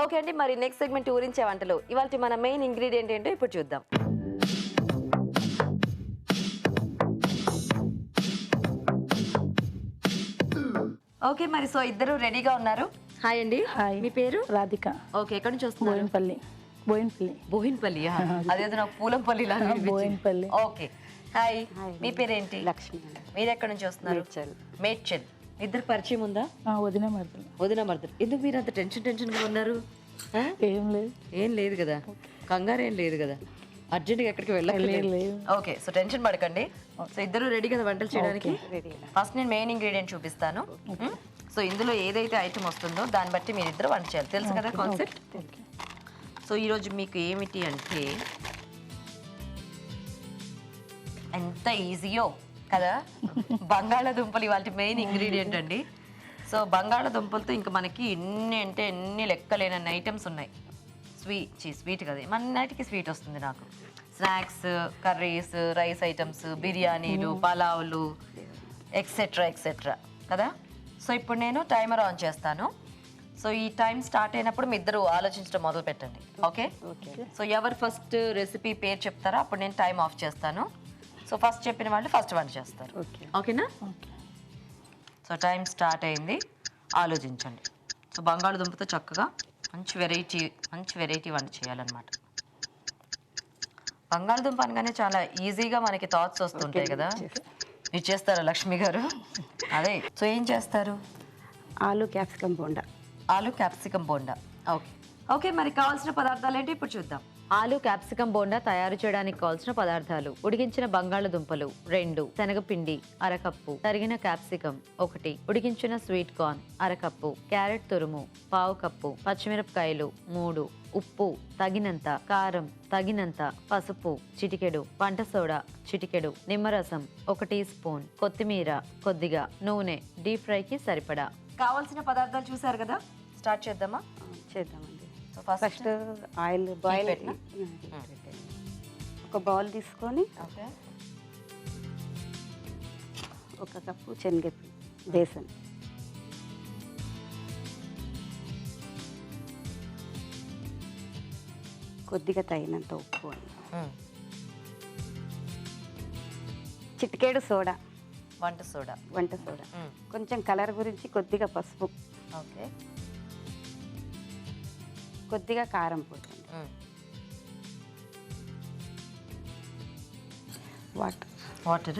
Okay అండి, మరి next segment ఊరించే వంటలు. ఇవాళ మన మెయిన్ ఇంగ్రీడియంట్ ఏంటో ఇప్పుడు చూద్దాం. ఓకే, మరి సో ఇద్దరు రెడీగా ఉన్నారు. హాయ్ అండి. హాయ్. మీ పేరు? రాధిక. ఓకే, ఎక్కడి నుంచి వస్తున్నారు? బోయిన్పల్లి. బోయిన్పల్లి. అదేదో నాకు పూలంపల్లి లాగా వినిపించింది. బోయిన్పల్లి. Okay, hi. మీ పేరేంటి? లక్ష్మి. మీరు ఎక్కడి నుంచి వస్తున్నారు? మేడ్చల్. ఇద్దరు పరిచయం ఉందా? వదిన మరదలు. వదిన మరదలు. ఎందుకు మీరు అంత టెన్షన్గా ఉన్నారు? ఏం లేదు. ఏం లేదు కదా, కంగారు ఏం లేదు కదా, అర్జెంట్గా ఎక్కడికి వెళ్ళలేదు. ఓకే, సో టెన్షన్ పడకండి. సో ఇద్దరు రెడీ కదా వంటలు చేయడానికి? ఫస్ట్ నేను మెయిన్ ఇంగ్రీడియంట్ చూపిస్తాను. సో ఇందులో ఏదైతే ఐటమ్ వస్తుందో దాన్ని బట్టి మీరు ఇద్దరు వంట చేయాలి. తెలుసు కదా కాన్సెప్ట్? సో ఈరోజు మీకు ఏమిటి అంటే ఎంత ఈజీయో కదా, బంగాళాదుంపలు ఇవాళ మెయిన్ ఇంగ్రీడియంట్ అండి. సో బంగాళాదుంపలతో ఇంకా మనకి ఎన్ని అంటే ఎన్ని లెక్కలేనన్ని ఐటమ్స్ ఉన్నాయి. స్వీట్ కదా, మన్నిటికి స్వీట్ వస్తుంది నాకు. స్నాక్స్, కర్రీస్, రైస్ ఐటమ్స్, బిర్యానీలు, పలావులు, ఎక్సెట్రా ఎక్సెట్రా కదా. సో ఇప్పుడు నేను టైమర్ ఆన్ చేస్తాను. సో ఈ టైం స్టార్ట్ అయినప్పుడు మీ ఇద్దరు ఆలోచించడం మొదలు పెట్టండి. ఓకే. సో ఎవరు ఫస్ట్ రెసిపీ పేరు చెప్తారో అప్పుడు నేను టైం ఆఫ్ చేస్తాను. సో ఫస్ట్ చెప్పిన వాళ్ళు ఫస్ట్ వంట చేస్తారు. ఓకేనా? సో టైం స్టార్ట్ అయింది, ఆలోచించండి. సో బంగాళదుంపతో చక్కగా మంచి వెరైటీ వంట చేయాలన్నమాట. బంగాళదుంప అనగానే చాలా ఈజీగా మనకి థాట్స్ వస్తుంటాయి కదా. మీరు చేస్తారా లక్ష్మి గారు? అదే. సో ఏం చేస్తారు? ఆలు క్యాప్సికమ్ బోండా. ఆలు క్యాప్సికమ్ బోండా. ఓకే. ఓకే, మరి కావాల్సిన పదార్థాలు ఏంటి ఇప్పుడు చూద్దాం. ఆలు క్యాప్సికమ్ బోండా తయారు చేయడానికి కావాల్సిన పదార్థాలు: ఉడికించిన బంగాళదుంపలు 2, శనగపిండి అరకప్పు, తరిగిన క్యాప్సికమ్ 1, ఉడికించిన స్వీట్ కార్న్ అరకప్పు, క్యారెట్ తురుము 1/2 కప్పు, పచ్చిమిరపకాయలు 3, ఉప్పు తగినంత, కారం తగినంత, పసుపు చిటికెడు, వంట సోడా చిటికెడు, నిమ్మరసం 1 టీ స్పూన్, కొత్తిమీర కొద్దిగా, నూనె డీప్ ఫ్రైకి సరిపడా. కావాల్సిన పదార్థాలు చూసారు కదా, స్టార్ట్ చేద్దామా? చేద్దామండి. సో ఫస్ట్ ఆయిల్ బాయిల్ పెట్టినా? ఒక బౌల్ తీసుకొని ఓకే. 1 కప్పు శనగపిండి, బేసన్, కొద్దిగా తగినంత ఉప్పు, చిటికేడు సోడా, వంట సోడా, కొంచెం కలర్ గురించి కొద్దిగా పసుపు, ఓకే, కొద్దిగా కారం పొడి, వాటర్.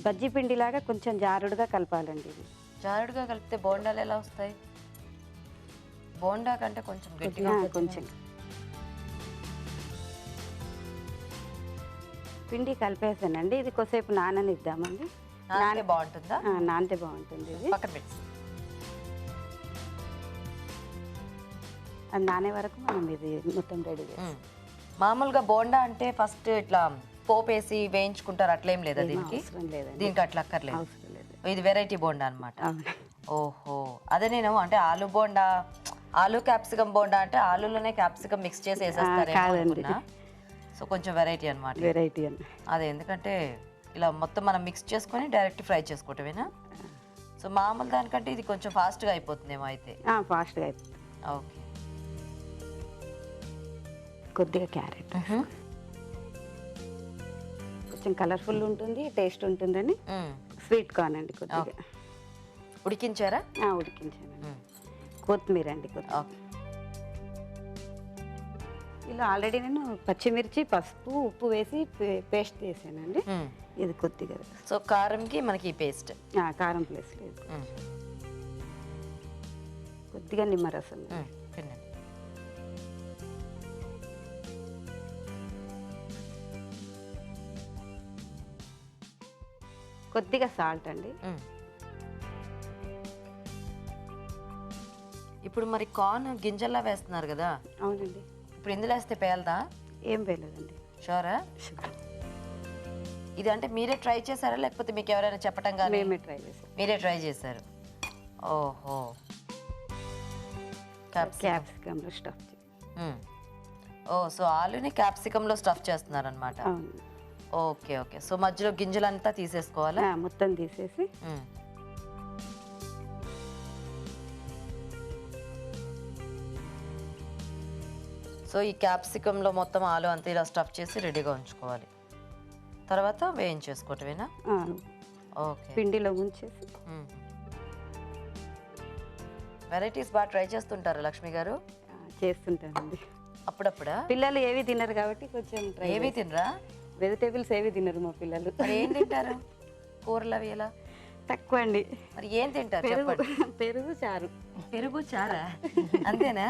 బజ్జీ పిండిలాగా కొంచెం జారుడుగా కలపాలండి. ఇది జారుడుగా కలిపితే బోండాలు ఎలా వస్తాయి? బోండా కంటే కొంచెం గట్టిగా కొంచెం పిండి కలిపేసానండి. ఇది కొద్దిసేపు నాననిద్దామండి. నానితే బాగుంటుందా? నానితే బాగుంటుంది. ఇది పక్కన పెట్టి అది నానే వరకు మనం ఇది మొత్తం రెడీ చేస్తాం. మామూలుగా బోండా అంటే ఫస్ట్ ఇట్లా పోపేసి వేయించుకుంటారు, అట్లేం లేదా దీనికి? దీనికి అట్లా అక్కర్లేదు. ఇది వెరైటీ బోండా అనమాట. ఓహో, అదే నేను అంటే ఆలు బోండా, ఆలు క్యాప్సికమ్ బోండా అంటే ఆలూలోనే క్యాప్సికమ్ మిక్స్ చేసి వేసేస్తారు. సో కొంచెం వెరైటీ అనమాట. వెరైటీ అని అదే, ఎందుకంటే ఇలా మొత్తం మనం మిక్స్ చేసుకొని డైరెక్ట్ ఫ్రై చేసుకోవటమేనా? సో మామూలు దానికంటే ఇది కొంచెం ఫాస్ట్గా అయిపోతుందేమో అయితే. ఫాస్ట్గా అయిపోతుంది. ఓకే. కొద్దిగా క్యారెట్, కొంచెం కలర్ఫుల్ ఉంటుంది, టేస్ట్ ఉంటుందని స్వీట్ కార్న్ అండి కొద్దిగా ఉడికించారా? ఉడికించాను. కొత్తిమీర అండి కొద్దిగా. ఇలా ఆల్రెడీ నేను పచ్చిమిర్చి, పసుపు, ఉప్పు వేసి పేస్ట్ చేసానండి. ఇది కొద్దిగా. సో కారంకి మనకి పేస్ట్, కారం ప్లేస్ లేదు. కొద్దిగా నిమ్మరసం, కొద్దిగా సాల్ట్ అండి. ఇప్పుడు మరి కార్న్ గింజల్లా వేస్తున్నారు కదా? అవునండి. ఇప్పుడు ఇందులో వేస్తే పేలదా? ఏం వేయలేదండి. షూరా? ఇది అంటే మీరే ట్రై చేశారా లేకపోతే మీకు ఎవరైనా చెప్పటం కానీ? మేమే ట్రై చేసాం. మీరే ట్రై చేశారు. ఓహో, క్యాప్సికంలో స్టఫ్. సో ఆలుని క్యాప్సికంలో స్టఫ్ చేస్తున్నారు అనమాట. ఓకే. సో మధ్యలో గింజలంతా తీసేసుకోవాలా? మొత్తం తీసేసి సో ఈ క్యాప్సికంలో మొత్తం ఆలు అంతా ఇలా స్టఫ్ చేసి రెడీగా ఉంచుకోవాలి. తర్వాత వేయించేసుకోవటమేనా? ఓకే. పిండిలో ముంచేసి వెరైటీస్ బాగా ట్రై చేస్తుంటారు లక్ష్మి గారు? చేస్తుంటానండి. అప్పుడప్పుడా? పిల్లలు ఏవి తినరు కాబట్టి కొంచెం ట్రై. ఏవి తినరా? వెజిటేబుల్స్ ఏవి తినరు మా పిల్లలు. మరి ఏం తింటారు? కూరలు అవి ఎలా? తక్కువ అండి. మరి ఏం తింటారు పెరుగు, చెప్పండి. పెరుగు చారు. పెరుగు చారా? అంతేనా?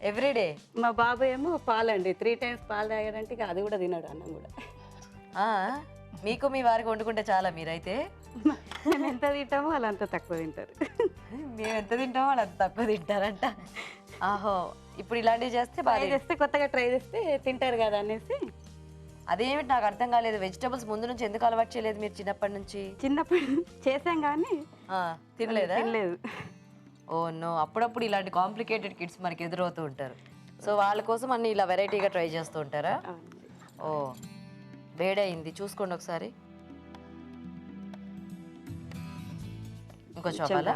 ఎవ్రీడే? మా బాబు ఏమో పాలండి, 3 times పాలు తాగాడంటే ఇక అది కూడా తినడు, అన్నం కూడా. మీకు మీ వారికి వండుకుంటే చాలా మీరైతే? మేము ఎంత తింటామో వాళ్ళు అంత తక్కువ తింటారు. మేము ఎంత తింటామో వాళ్ళు అంత తక్కువ తింటారంట. ఆహో, ఇప్పుడు ఇలాంటివి చేస్తే ట్రై బాగా చేస్తే, కొత్తగా ట్రై చేస్తే తింటారు కదా అనేసి. అదేమిటి నాకు అర్థం కాలేదు. వెజిటబుల్స్ ముందు నుంచి ఎందుకు అలవాటు చేయలేదు మీరు చిన్నప్పటి నుంచి? చిన్నప్పుడు చేసాం కానీ తినలేదా? తినలేదు. ఓ నో, అప్పుడప్పుడు ఇలాంటి కాంప్లికేటెడ్ కిడ్స్ మనకి ఎదురవుతూ ఉంటారు. సో వాళ్ళ కోసం అన్ని ఇలా వెరైటీగా ట్రై చేస్తూ ఉంటారా? ఓ, వేడైంది చూసుకోండి ఒకసారి. ఇంకొంచెం అవ్వాలా?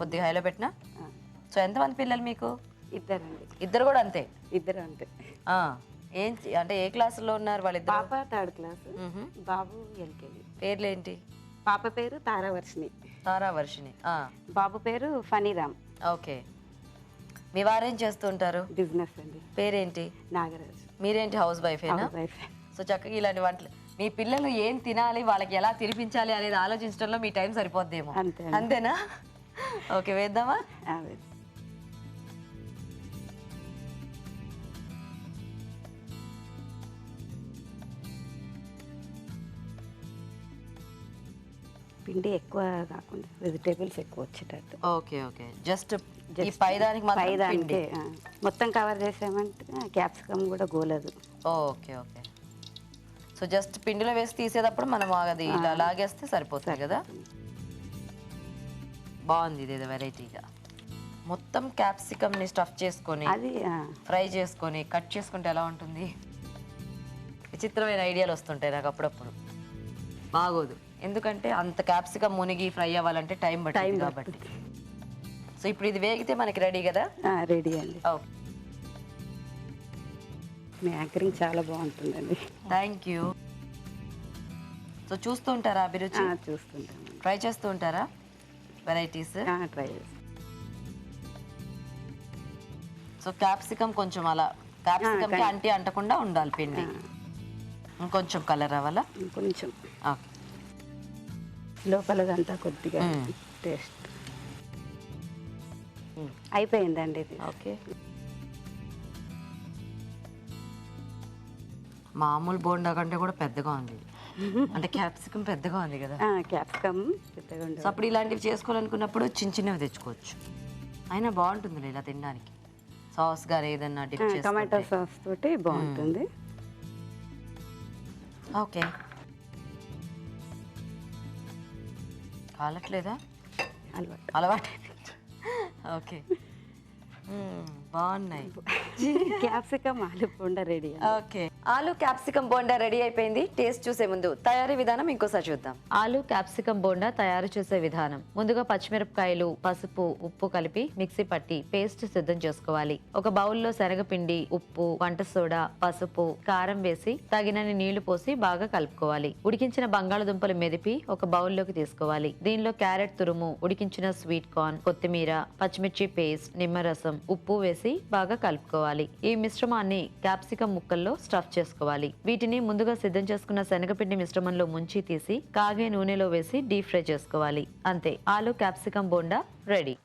కొద్దిగా హైలో పెట్టినా. సో ఎంతమంది పిల్లలు మీకు? ఇద్దరండి. ఇద్దరు కూడా అంతే? ఇద్దరు అంతే. అంటే ఏ క్లాసులో ఉన్నారు వాళ్ళిద్దరు? పాప 3rd class, బాబు LKG. పేర్లు ఏంటి? పాప పేరు తారావర్షిణి. తారావర్షిణి. బాబు పేరు ఫణిరామ్. ఓకే. మీ వారేం చేస్తూ ఉంటారు? బిజినెస్ అండి. పేరేంటి? నాగరాజు. మీరేంటి హౌస్ వైఫేనా? సో చక్కగా ఇలాంటి వంటలు మీ పిల్లలు ఏం తినాలి, వాళ్ళకి ఎలా తినిపించాలి అనేది ఆలోచించడంలో మీ టైం సరిపోద్దేమో. అంతేనా? ఓకే, వేద్దామా? పిండి ఎక్కువ కాకుండా వెజిటేబుల్స్ ఎక్కువ వచ్చేటట్టు. Okay okay. జస్ట్ ఈ పైదానికి మాత్రం పైదానికే మొత్తం కవర్ చేసామంటే క్యాప్సికమ్ కూడా గోలదు. Okay okay. సో జస్ట్ పిండిలో వేసి తీసేటప్పుడు మనం అది ఇలా లాగేస్తే సరిపోతుంది కదా. బాగుంది, ఇదేదో వెరైటీగా. మొత్తం క్యాప్సికమ్ని స్టఫ్ చేసుకొని అది ఫ్రై చేసుకొని కట్ చేసుకుంటే ఎలా ఉంటుంది? విచిత్రమైన ఐడియాలు వస్తుంటాయి నాకు అప్పుడప్పుడు. బాగోదు, ఎందుకంటే అంత క్యాప్సికమ్ మునిగి ఫ్రై అవ్వాలంటే టైం పడుతుంది కాబట్టి. సో ఇప్పుడు ఇది వేగితే మనకి రెడీ కదా? రెడీ అండి. ఓకే, మీ యాంకరింగ్ చాలా బాగుంటుందండి. Thank you. సో చూస్తూ ఉంటారా అభిరుచి? చూస్తుంటాను. ట్రై చేస్తూ ఉంటారా వెరైటీస్? ట్రై చేస్తాను. సో క్యాప్సికమ్ కొంచెం అలా క్యాప్సికమ్కి అంటి అంటకుండా ఉండాలి పిండి. ఇంకొంచెం కలర్ రావాలా? కొంచెం ఓకే. లోపలదంతా కొద్దిగా టేస్ట్ అయిపోయిందండి ఇది. ఓకే. మామూలు బోండా కంటే కూడా పెద్దగా ఉంది, అంటే క్యాప్సికమ్ పెద్దగా ఉంది కదా. క్యాప్సికమ్ పెద్దగా ఉంది. సో అప్పుడు ఇలాంటివి చేసుకోవాలనుకున్నప్పుడు చిన్న చిన్నవి తెచ్చుకోవచ్చు. అయినా బాగుంటుంది ఇలా తినడానికి. సాస్ గారు ఏదన్నా డిప్ చేసి టమాటో సాస్ తోటి బాగుంటుంది. ఓకే. కాలట్లేదా? అలవాటు. ఓకే, బాగున్నాయి. క్యాప్సికమ్ ఆలు బోండా రెడీ. ఓకే, ఆలు క్యాప్సికమ్ బోండా రెడీ అయిపోయింది. టేస్ట్ చూసే ముందు తయారీ విధానం ఇంకోసారి చూద్దాం. ఆలు క్యాప్సికమ్ బోండా తయారు చేసే విధానం: ముందుగా పచ్చిమిరపకాయలు, పసుపు, ఉప్పు కలిపి మిక్సీ పట్టి పేస్ట్ సిద్ధం చేసుకోవాలి. ఒక బౌల్లో శనగపిండి, ఉప్పు, వంట సోడా, పసుపు, కారం వేసి తగినన్ని నీళ్లు పోసి బాగా కలుపుకోవాలి. ఉడికించిన బంగాళదుంపలు మెదిపి ఒక బౌల్లోకి తీసుకోవాలి. దీనిలో క్యారెట్ తురుము, ఉడికించిన స్వీట్ కార్న్, కొత్తిమీర, పచ్చిమిర్చి పేస్ట్, నిమ్మరసం, ఉప్పు వేసి బాగా కలుపుకోవాలి. ఈ మిశ్రమాన్ని క్యాప్సికమ్ ముక్కల్లో స్టఫ్ చేసుకోవాలి. వీటిని ముందుగా సిద్ధం చేసుకున్న శనగపిండి మిశ్రమంలో ముంచి తీసి కాగే నూనెలో వేసి డీప్ ఫ్రై చేసుకోవాలి. అంతే, ఆలు క్యాప్సికమ్ బోండా రెడీ.